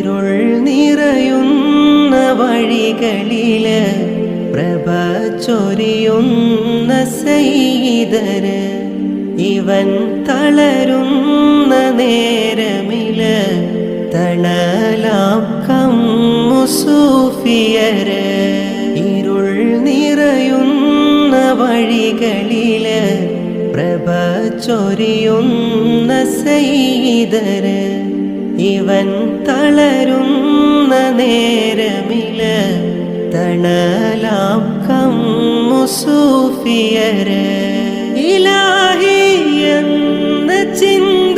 ഇരുൾ നിറയുന്ന വഴികളില് പ്രഭ ചൊരിയുന്ന സയ്യിദര് ഇവൻ തളരുന്ന നേരമില് തണലാം കമ്മു സൂഫിയര് ഇരുൾ നിറയുന്ന വഴികളില് പ്രഭ ചൊരിയുന്ന സയ്യിദര് ഇവൻ തളരുന്ന നേരമില് തണലാം കമ്മു സൂഫിയര് ഇലാഹി എന്ന ചിന്ത